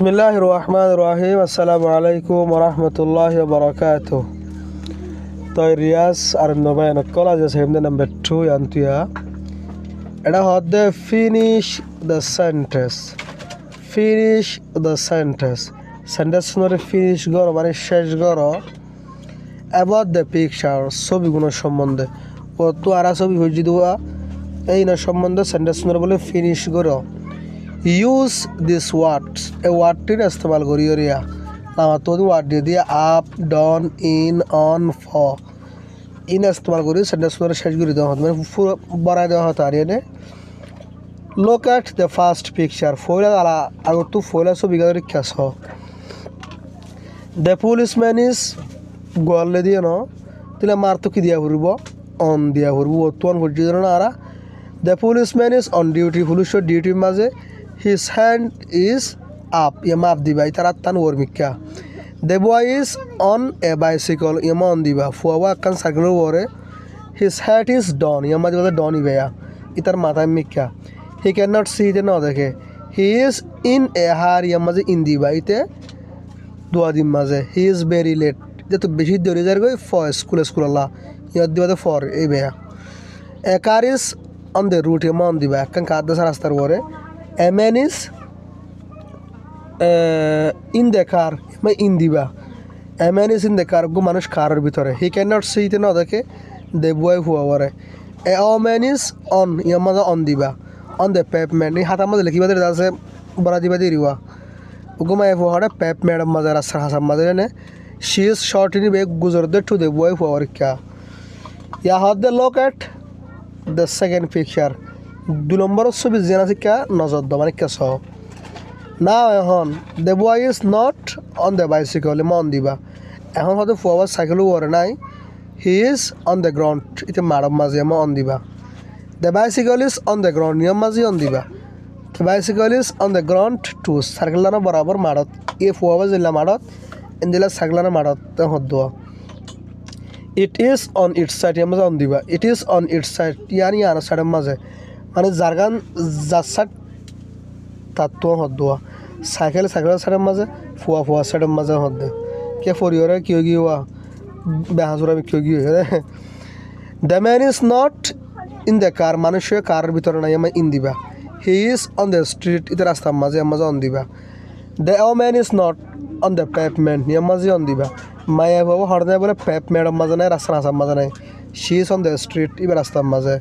বিসমিল্লাহির রহমানির রহিম। আসসালামু আলাইকুম ওয়া রাহমাতুল্লাহি ওয়া বারাকাতুহু। তো রিয়াজ আর নবায়ন কলেজ সেমনে নাম্বার 2 আনতুয়া এটা হচ্ছে ফিনিশ দ্য সেন্টেন্স নরে ফিনিশ গর মানে শেষ গর অ্যাবাউট দ্য পিকচার ছবিগুলো সম্বন্ধে ও তো আর ছবি হইজি দেওয়া এই না সম্বন্ধে সেন্টেন্স নরে বলে ফিনিশ গর ইউজ দিস ওয়ার্ডস এই ওয়ার্ডটির ইস্তেমাল করি রিয়া তো ওয়ার্ড দিয়ে দিয়ে আপ ডাউন ইন অন ফ ইন ইস্তেমাল করি সেন্টেন্স নরে শেষ করে দেওয়া হতো মানে পুরো বড়াই দেওয়া হতো আর এনে look at the first picture ফয়লা আলা আগর তো ফয়লা ছবি গাড়ি রিক্কাস the policeman is গলে দিয়ে ন তাহলে মার তো কি দিয়া ঘুরব অন দিয়া ঘুরব তোন ঘুরছি না আরা the policeman is on duty পুলিশের ডিউটির মাঝে his hand is up ইয়ে মাপ দিবা তার আত্মান ওর মিক্কা the boy is on a bicycle ইয়ে মন দিবা ফুয়াবা একখান সাইকেলের ওরে his hat is down ইয়ে মাঝে মাঝে ডন ইবেয়া ইতার মাথায় মিক্কা he cannot see the না দেখে he is in a hurry ইয়ে মাঝে ইন দিবা ইতে দোয়া দিন মাঝে he is very late যেহেতু বেশি দেরি যার গই ফর স্কুল আল্লাহ ইয়াদ দিবা ফর এই বেয়া a car is on the route ইয়ে মন দিবা একখান কার দেশা রাস্তার ওরে a man is in the car মানে ইন দিবা a man is in the car গো মানুষ কারের ভিতরে he cannot see the না দেখে the boy হুয়া ওরে a woman is on ইয়ে মাঝে অন দিবা on the pavement এই হাতার মধ্যে লিখিবা দিয়ে আছে বড়া দিবা দিরিবা ওগুমা এ ফোহাড়ে pavement মাঝে রাস্তার হাসার মাঝে নে she is short in the গুজর দে টু the boy হুয়া ওরে কা ইয়া হাত দে look at the second picture 2 নম্বর ছবি জেনা শিক্ষা নজর দাও মানে কেস না এখন the boy is not on the bicycle মন দিবা এখন হয়তো ফুয়াবার সাইকেলও ওরে নাই he is on the ground ইতে মারব মাঝে অন দিবা the bicycle is on the ground নিয়ম মাঝে অন দিবা the bicycle is on the ground টু সাইকেলনা বরাবর মারত এ ফুয়াবার জিল্লা মারত ইন্দিলা সাইকেলনা মারত হদ দোয়া it is on its side ইয়া মাঝে অন দিবা it is on its side ইয়ানি আর সাইডের মাঝে মানে জারগান জাসাট তাত্ত্ব হদ দোয়া সাইকেলের সাইডের মাঝে ফুয়া সাইডের মাঝে হদ দে কে ফরিওরে কিয় গিয়া বেহাজুরা কিয় গিয়ে the man is not in the car মানুষের কারের ভিতরে নাই আমার ইন দিবা he is on the street ইতে রাস্তার মাঝে অন দিবা the man is not on the pavement ইয়ার মাঝে অন দিবা মায়া বাবু হর নাই বলে পেভমেন্টের মাঝে নাই রাস্তার হাসার মাঝে নাই she is on the street ইবে রাস্তার মাঝে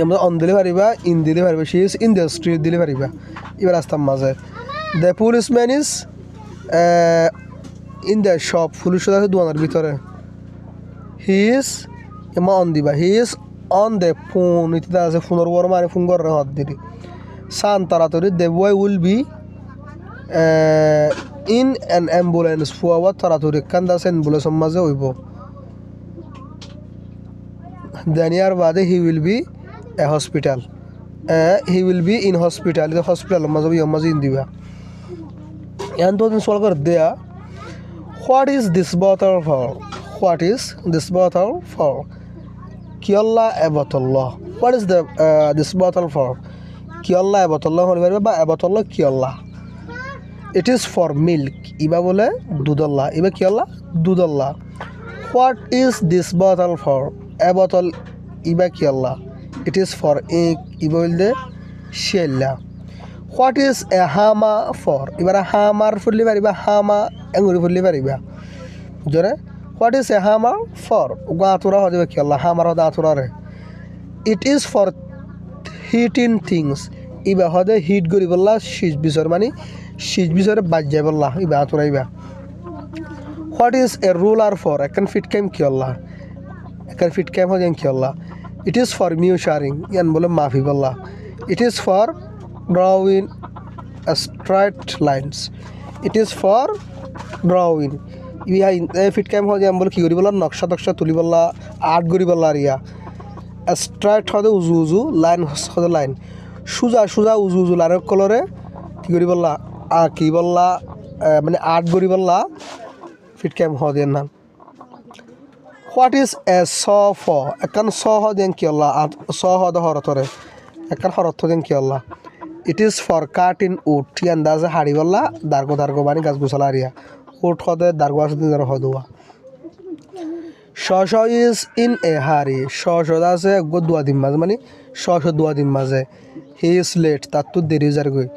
এমন অন দিলে পারিবা ইন দিলে পারিবা she is in the street দিলে পারিবা এবার রাস্তার মাঝে the policeman is in the shop পুলিশ আছে দোকানের ভিতরে হি ইজ এমন অন দিবা he is on the phone ইতে আছে ফোনের বড় মানে ফোন করে হাত দিলি সান তাড়াতাড়ি the boy will be in an ambulance ফুয়াবার তাড়াতাড়ি কান্দা আছে অ্যাম্বুলেন্সের মাঝে হইব দেনিয়ার বাদে he will be a hospital he will be in hospital হসপিটালের মাঝে ইন দিবা এখন তো দিন সল করে দেয়া what is this bottle for কিয়ল্লা এবতল্লাহ what is this bottle for কিয়ল্লা এবতল্লাহ হতে পারবে বা এবতল্লাহ কিয়ল্লা ইট ইজ ফর মিল্ক ইবা বলে দুধল্লা ইবা কিয়ল্লা দুধল্লা what is this bottle for এবতল ইবা কিয়ল্লা ইট ইজ ফর ইঙ্ক ইবা বলতে শিয়াল্লা হোয়াট ইজ এ হামা ফর এবার হামার ফুললি পারিবা হামা এঙ্গুরি ফুললি পারিবা জনে হোয়াট ইজ এ হামার ফর আতুরা হয়ে যাবে কি আল্লাহ হামার হদে আতুরারে it is for hitting things ইবা হদে হিট করি বললা শীষ বিচর মানে শীষ বিচরে বাজ যাই বললা ইবা আতুরাইবা what is a ruler for এখন ফিট ক্যাম কি আল্লাহ এখন ফিট ক্যাম হয়ে কি আল্লাহ ইট ইজ ফর মিউশারিং ইয়ান বলে মাফি বললা it is for drawing a straight lines it is for drawing ইয়া ফিট ক্যাম হয় আমি বলে কি করি বললাম নকশা তুলি বললা আর্ট করি বললা আর ইয়া স্ট্রাইট হবে উজু লাইন হবে লাইন সোজা উজু লাইনের কলরে কি করি বললা কি বললা মানে আর্ট করি বললা ফিট ক্যাম হয় নাম হোয়াট ইজ এ স ফ একান স হয় দেন কি আল্লাহ স হদ হরতরে একান হরত দেন কি আল্লাহ it is for cutting wood টি আন্দাজে হাড়ি বললা দার্গো বানি গাছ গুছালা আরিয়া উড হদে দার্গো আছে দিন হদুয়া শ ইজ ইন এ হারি শ আছে গো দুয়া দিন মাঝে মানে শ দুয়া দিন মাঝে হি ইজ লেট তার তো দেরি যার গই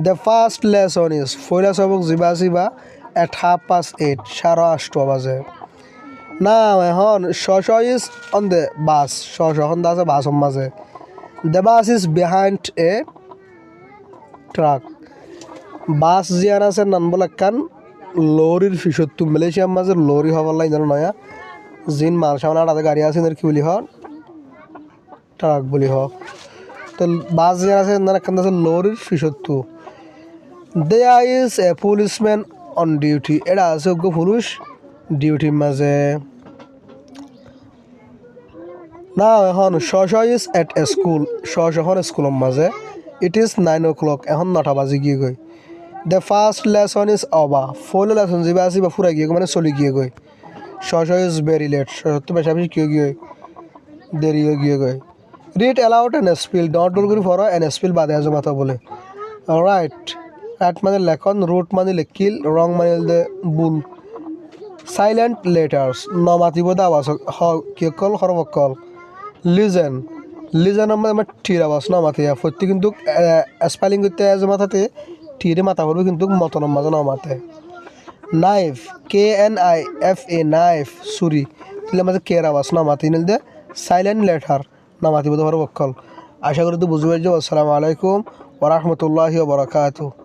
দ্য ফার্স্ট লেসন ইজ ফয়লা সবক জিবা এট 8:30 8:30 বাজে না এখন শ ইজ অন দ্য বাস শ এখন আছে বাস মাঝে the bus is behind A truck bus জিয়ান আছে নান বলে কান লরির ফিসত্তু মালয়েশিয়ার মাঝে লরি হবার লাই জানো নয়া জিন মাল সামনে আড়াতে গাড়ি আছে কি বলি হ ট্রাক বলি হ তো বাস জিয়ান আছে না কান আছে লরির ফিসত্তু there is a policeman on duty এটা আছে গো পুলিশ ডিউটির মাঝে না এখন শ ইজ এট এ স্কুল এখন স্কুলের মাঝে ইট ইজ 9 o'clock এখন 9টা বাজে গিয়ে গই দ্য ফার্স্ট লেসন ইজ অবা ফোল লেসন যিবা আছে বা ফুরা গিয়ে মানে চলি গিয়ে গই শ ইজ ভেরি লেট তো বেশি বেশি কিয় গিয়ে দেরি হয়ে গিয়ে গই রিড অ্যালাউড এন স্পিল ডট ডোর করে ফর এন স্পিল বাদে আজ মাথা বলে রাইট রাইট মানে লেখন রুট মানে লেখিল রং মানে দে বুল সাইলেন্ট লেটার্স নমাতিব দা আওয়াজ কি কল হরবকল লিজেন আমার ঠির আওয়াজ নমাতে ফত্যি কিন্তু স্পেলিং করতে আজ মাথাতে ঠিরে মাথা পড়বে কিন্তু মতনের মাঝে নমাতে নাইফ KNIFA নাইফ ছুরি তাহলে মাঝে কের আওয়াজ নমাতে নিল দে সাইলেন্ট লেটার নমাতিব দা হরবকল আশা করি তো বুঝতে পারছো আসসালামু আলাইকুম ওয়া রাহমাতুল্লাহি ওয়া বারাকাতুহু